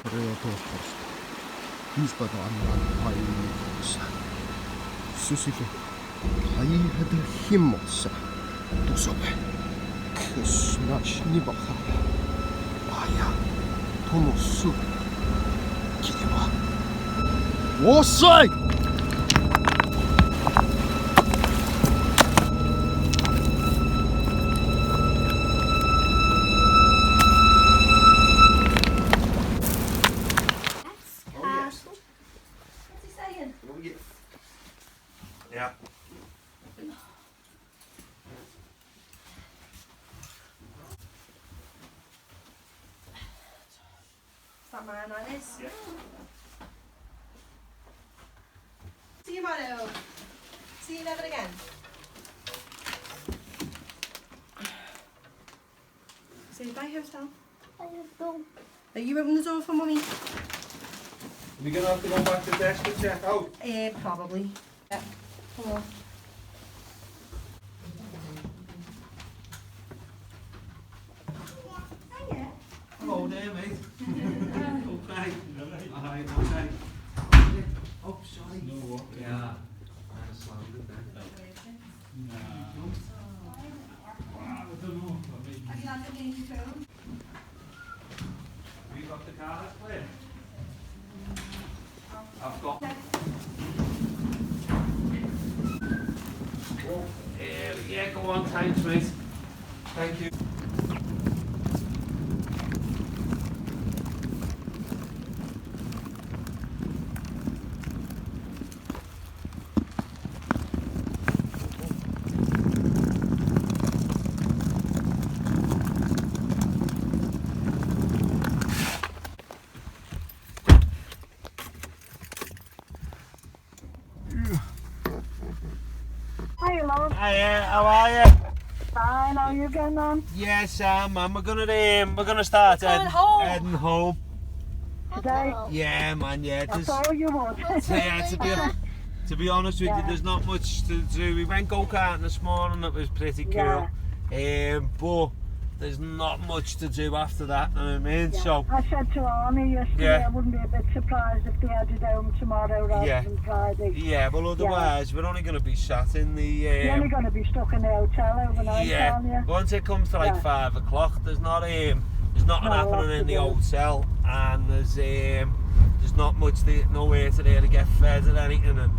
Toreo Torkosta. Hiispataannan haimussa. Sysike haihet himmossa. Tusope. Kusnach nivaha. Aja. Tomussu. Kiva. Wossai! Yeah. Is that mine, that is? Yeah. See you, Manu. See you never again. Say bye, hotel. Are you opening the door for Mummy? We're going to have to go back to the desk and check out. Probably. Yeah. Come on. Hello there, mate. Okay. Alright, okay. Oh, sorry. No what? Yeah. I slammed it then. Have you had the baby phone? Have you got the car that's clear? I've got. Oh, yeah, go on, thanks, mate. Thank you. Hi, love. Hiya, how are you? Fine, how are you getting on? Yes, man. We're gonna start heading home. Today? Yeah, man. Yeah. I thought you would. So, yeah, to be honest with you, there's not much to do. We went go-karting this morning. It was pretty cool. But there's not much to do after that. You know what I mean? Yeah. So. I said to Arnie yesterday, Yeah. I wouldn't be a bit surprised if they headed home tomorrow rather Yeah. than Friday. Yeah, but otherwise we're only going to be sat in the. You're only going to be stuck in the hotel overnight, aren't you? Once it comes to like Yeah. 5 o'clock, there's nothing happening in the hotel, and there's not much nowhere to there to get fed or anything. And